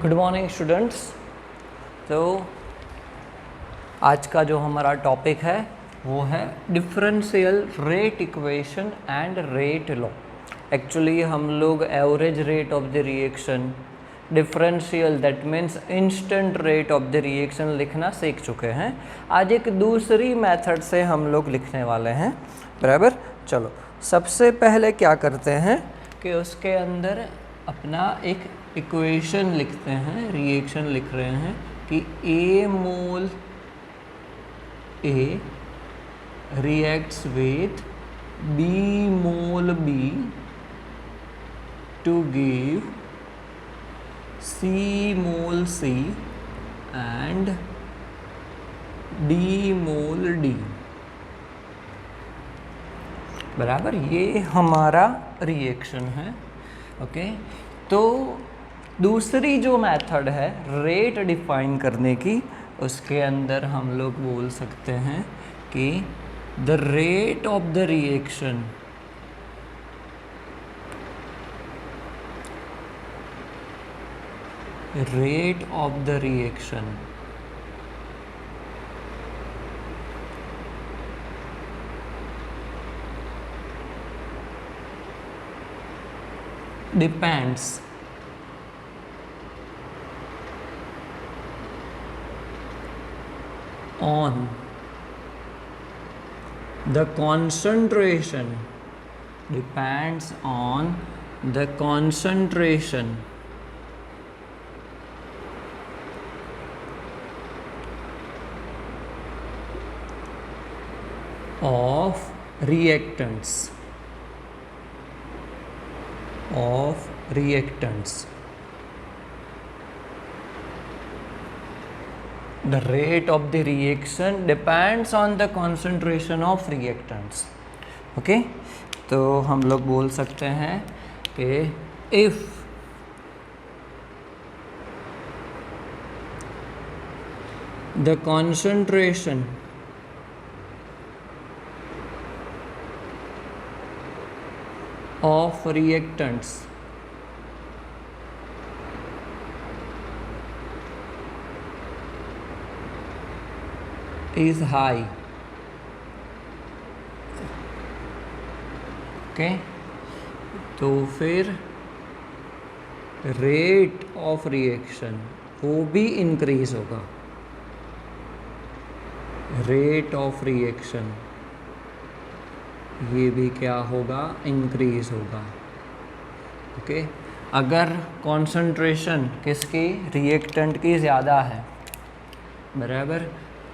Good morning students. तो आज का जो हमारा टॉपिक है वो है differential rate equation and rate law. Actually हम लोग average rate of the reaction, differential that means instant rate of the reaction लिखना सीख चुके हैं। आज एक दूसरी मेथड से हम लोग लिखने वाले हैं, बराबर। चलो सबसे पहले क्या करते हैं कि उसके अंदर अपना एक इक्वेशन लिखते हैं, रिएक्शन लिख रहे हैं कि A mole A reacts with B mole B to give C mole C and D mole D, बराबर। ये हमारा रिएक्शन है, ओके। तो दूसरी जो मेथड है रेट डिफाइन करने की, उसके अंदर हम लोग बोल सकते हैं कि the rate of the reaction depends on the concentration of reactants. The rate of the reaction depends on the concentration of reactants. Okay, तो हम लोग बोल सकते हैं कि if the concentration of reactants is high, okay, तो फिर rate of reaction वो भी इंक्रीज होगा। रेट ऑफ रिएक्शन ये भी क्या होगा, इंक्रीज होगा, ओके। अगर कॉन्सेंट्रेशन किसकी, रिएक्टेंट की ज़्यादा है, बराबर,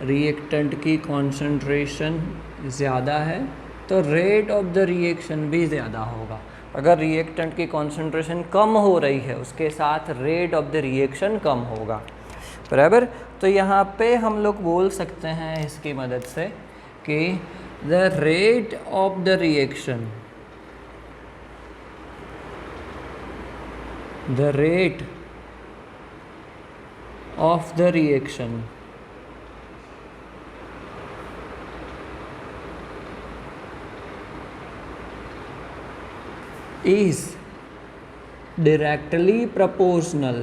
रिएक्टेंट की कॉन्सेंट्रेशन ज़्यादा है तो रेट ऑफ द रिएक्शन भी ज़्यादा होगा। अगर रिएक्टेंट की कॉन्सेंट्रेशन कम हो रही है उसके साथ रेट ऑफ द रिएक्शन कम होगा, बराबर। तो यहाँ पे हम लोग बोल सकते हैं इसकी मदद से कि the rate of the reaction, the rate of the reaction is directly proportional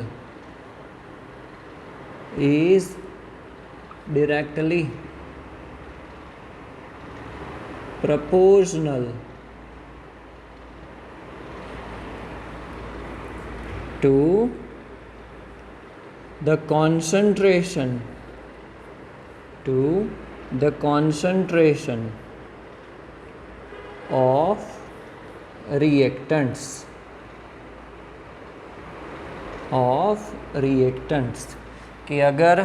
to the concentration of reactants कि अगर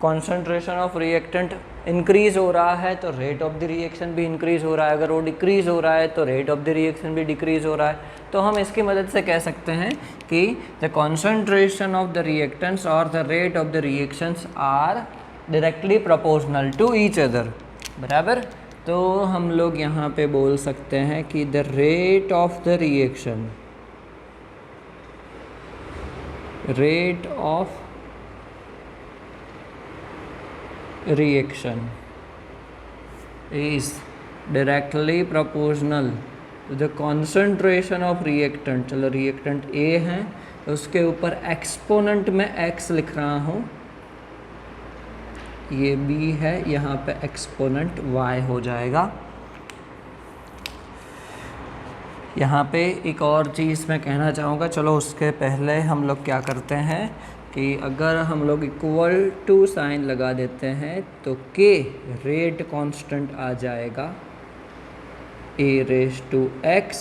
कॉन्सेंट्रेशन ऑफ रिएक्टेंट इंक्रीज हो रहा है तो रेट ऑफ द रिएक्शन भी इंक्रीज हो रहा है, अगर वो डिक्रीज हो रहा है तो रेट ऑफ द रिएक्शन भी डिक्रीज हो रहा है। तो हम इसकी मदद से कह सकते हैं कि the concentration of the reactants और the rate of the reactions are directly proportional to each other, बराबर। तो हम लोग यहाँ पे बोल सकते हैं कि the rate of the reaction is directly proportional to the concentration of reactant। चलो रिएक्टेंट A है उसके ऊपर एक्सपोनेंट में x लिख रहा हूँ, ये b है, यहाँ पे एक्सपोनेंट y हो जाएगा। यहाँ पे एक और चीज़ मैं कहना चाहूँगा, चलो उसके पहले हम लोग क्या करते हैं कि अगर हम लोग इक्वल टू साइन लगा देते हैं तो k रेट कांस्टेंट आ जाएगा a raise to x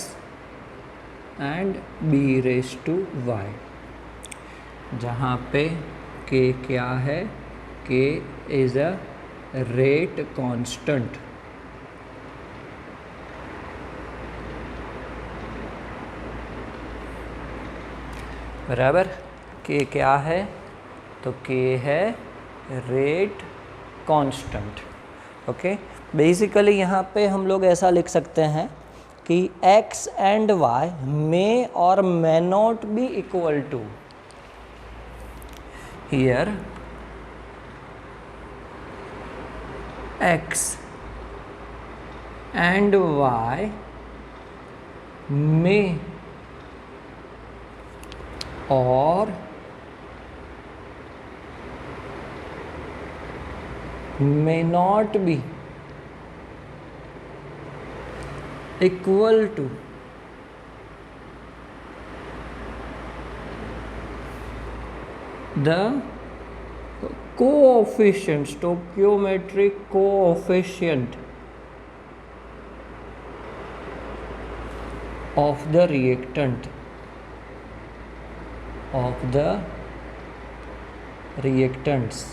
and b raise to y, जहाँ पे k क्या है, k is a rate constant. बराबर, k क्या है, तो k है रेट कांस्टेंट। ओके, बेसिकली यहाँ पे हम लोग ऐसा लिख सकते हैं कि x and y may or may not be equal to, here x and y may or may not be equal to the coefficient, stoichiometric coefficient of the reactant, of the reactants।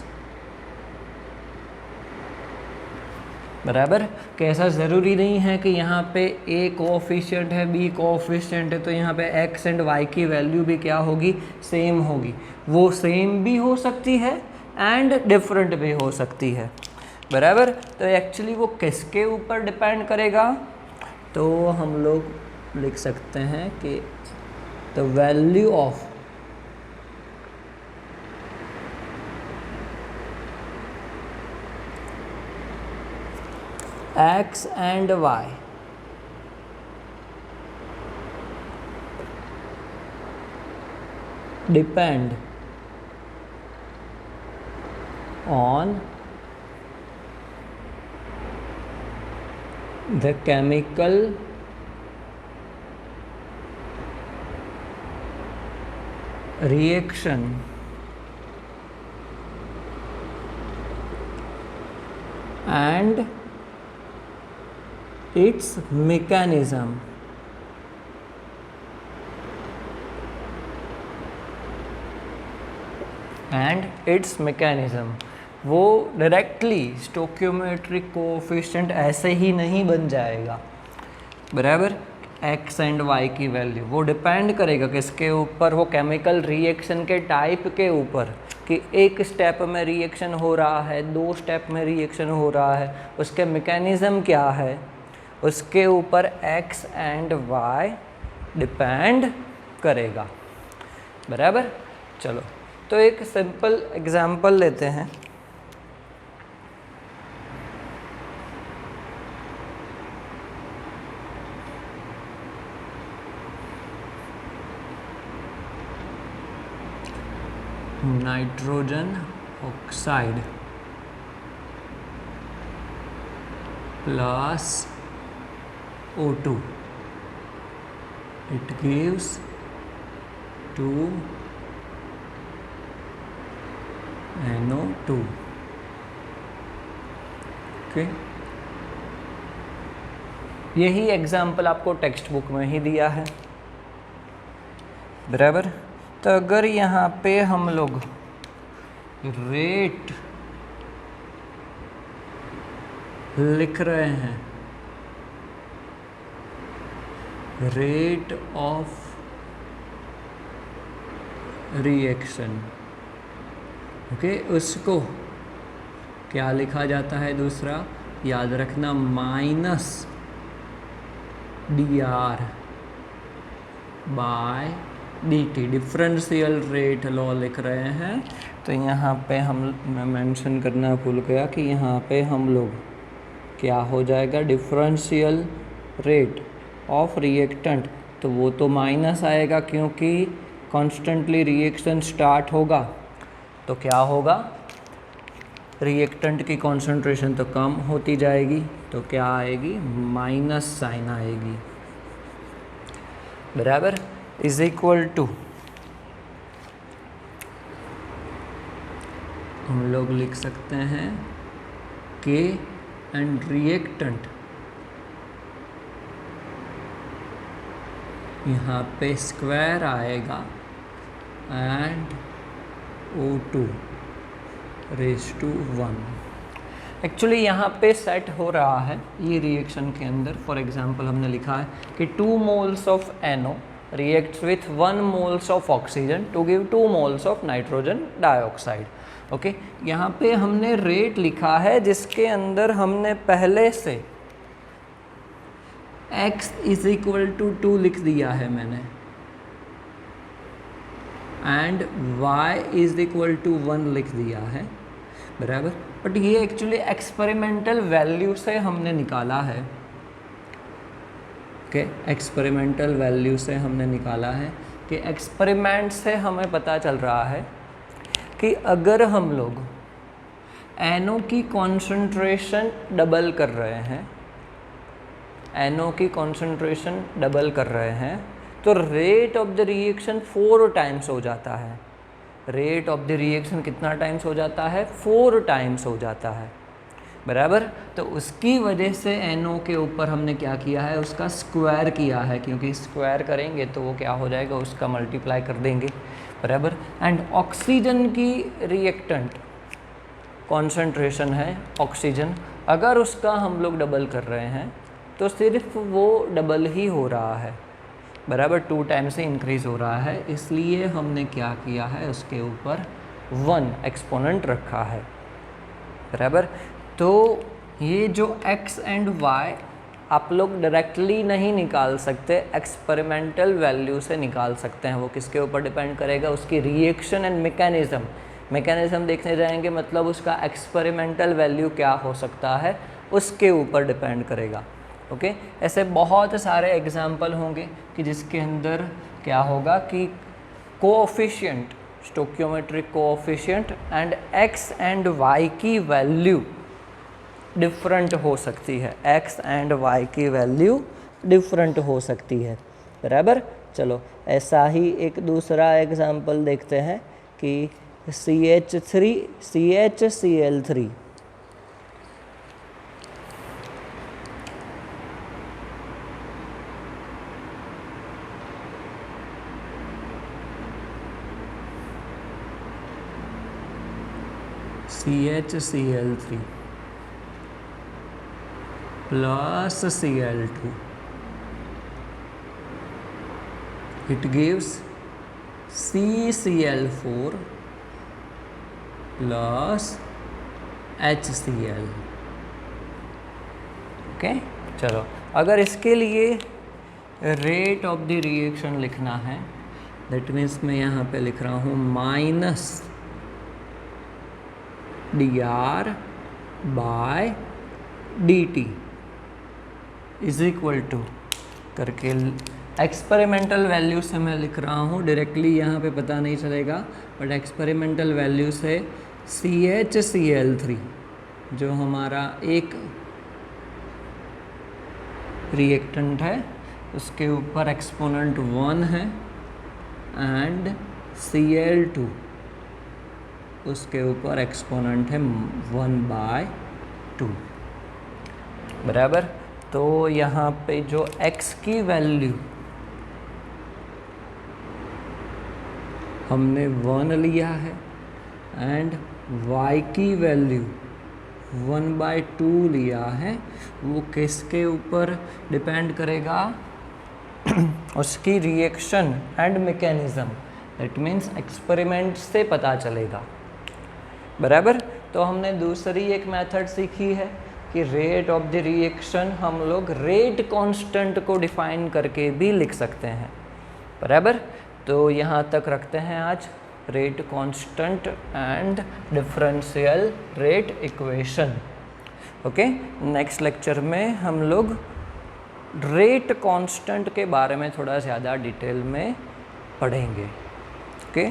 बराबर, कि ऐसा ज़रूरी नहीं है कि यहाँ पे a coefficient है, b कोएफिशिएंट है, तो यहाँ पे x एंड y की वैल्यू भी क्या होगी, सेम होगी। वो सेम भी हो सकती है एंड डिफरेंट भी हो सकती है। बराबर, तो एक्चुअली वो किसके ऊपर डिपेंड करेगा, तो हम लोग लिख सकते हैं कि the value of x and y depend on the chemical reaction and its mechanism। And it's mechanism, वो डायरेक्टली स्टोकियोमेट्रिक कोएफिशिएंट ऐसे ही नहीं बन जाएगा। बराबर, एक्स एंड वाई की वैल्यू वो डिपेंड करेगा किसके ऊपर, वो केमिकल रिएक्शन के टाइप के ऊपर, कि एक स्टेप में रिएक्शन हो रहा है, दो स्टेप में रिएक्शन हो रहा है, उसके मैकेनिज्म क्या है, उसके ऊपर x एंड y डिपेंड करेगा। बराबर, चलो तो एक सिंपल एग्जांपल लेते हैं। Nitrogen oxide plus O2, it gives 2NO2। Okay, यही एग्जाम्पल आपको टेक्स्ट बुक में ही दिया है। बराबर, तो अगर यहाँ पे हम लोग रेट लिख रहे हैं, रेट ऑफ रिएक्शन, ओके, उसको क्या लिखा जाता है, दूसरा याद रखना, minus dr by dt, differential rate law लिख रहे हैं। तो यहाँ पे मैं मेंशन करना भूल गया कि यहाँ पे हम लोग क्या हो जाएगा, डिफरेंशियल रेट ऑफ रिएक्टेंट, तो वो तो माइनस आएगा क्योंकि कॉन्स्टेंटली रिएक्शन स्टार्ट होगा तो क्या होगा, रिएक्टेंट की कॉन्सेंट्रेशन तो कम होती जाएगी, तो क्या आएगी, माइनस साइन आएगी, बराबर, इज इक्वल टू हम लोग लिख सकते हैं के एंड रिएक्टेंट, यहाँ पे स्क्वायर आएगा and O2 raise to 1। Actually यहाँ पे सेट हो रहा है ये रिएक्शन के अंदर, फॉर एग्जांपल हमने लिखा है कि 2 moles of NO reacts with 1 moles of oxygen to give 2 moles of nitrogen dioxide। Okay, यहाँ पे हमने रेट लिखा है जिसके अंदर हमने पहले से x इज इक्वल टू 2 लिख दिया है मैंने, and y is equal to 1 लिख दिया है, बराबर। बट ये एक्चुअली एक्सपेरिमेंटल वैल्यू से हमने निकाला है, ओके, एक्सपेरिमेंटल वैल्यू से हमने निकाला है कि एक्सपेरिमेंट से हमें पता चल रहा है कि अगर हम लोग NO की कॉन्सेंट्रेशन डबल कर रहे हैं, NO की कॉन्सेंट्रेशन डबल कर रहे हैं तो rate of the reaction 4 times हो जाता है। रेट ऑफ द रिएक्शन कितना टाइम्स हो जाता है, 4 टाइम्स हो जाता है, बराबर। तो उसकी वजह से NO के ऊपर हमने क्या किया है, उसका स्क्वायर किया है, क्योंकि स्क्वायर करेंगे तो वो क्या हो जाएगा, उसका मल्टीप्लाई कर देंगे, बराबर। एंड ऑक्सीजन की रिएक्टेंट कॉन्सेंट्रेशन है ऑक्सीजन, अगर उसका हम लोग डबल कर रहे हैं तो सिर्फ वो डबल ही हो रहा है, बराबर, 2 टाइम्स से इंक्रीज़ हो रहा है, इसलिए हमने क्या किया है, उसके ऊपर 1 एक्सपोनेंट रखा है, बराबर। तो ये जो x एंड y आप लोग डायरेक्टली नहीं निकाल सकते, एक्सपेरिमेंटल वैल्यू से निकाल सकते हैं। वो किसके ऊपर डिपेंड करेगा, उसकी रिएक्शन एंड मैकेनिज्म देखने जाएंगे, मतलब उसका एक्सपेरिमेंटल वैल्यू क्या हो सकता है उसके ऊपर डिपेंड करेगा, ओके। ऐसे बहुत सारे एग्जाम्पल होंगे कि जिसके अंदर क्या होगा कि coefficient, stoichiometric coefficient and x and y की वैल्यू डिफरेंट हो सकती है, x एंड y की वैल्यू डिफरेंट हो सकती है, बराबर। चलो ऐसा ही एक दूसरा एग्जाम्पल देखते हैं कि CH3CHCl3, CHCl3 plus Cl2, it gives CCl4 plus HCl, okay. चलो अगर इसके लिए रेट ऑफ द रिएक्शन लिखना है, दैट मीन्स मैं यहाँ पे लिख रहा हूँ minus dR/dt is equal to करके एक्सपेरिमेंटल वैल्यू से मैं लिख रहा हूँ, डायरेक्टली यहाँ पे पता नहीं चलेगा, बट एक्सपेरिमेंटल वैल्यू से CHCl3 जो हमारा एक रिएक्टेंट है उसके ऊपर एक्सपोनेंट 1 है, एंड Cl2 उसके ऊपर एक्सपोनेंट है 1/2, बराबर। तो यहाँ पे जो x की वैल्यू हमने 1 लिया है एंड y की वैल्यू 1/2 लिया है, वो किसके ऊपर डिपेंड करेगा, उसकी reaction and mechanism, that means experiment से पता चलेगा, बराबर। तो हमने दूसरी एक मेथड सीखी है कि रेट ऑफ द रिएक्शन हम लोग रेट कांस्टेंट को डिफाइन करके भी लिख सकते हैं, बराबर। तो यहाँ तक रखते हैं आज, rate constant and differential rate equation, okay. Next lecture में हम लोग रेट कांस्टेंट के बारे में थोड़ा ज़्यादा डिटेल में पढ़ेंगे। ओके।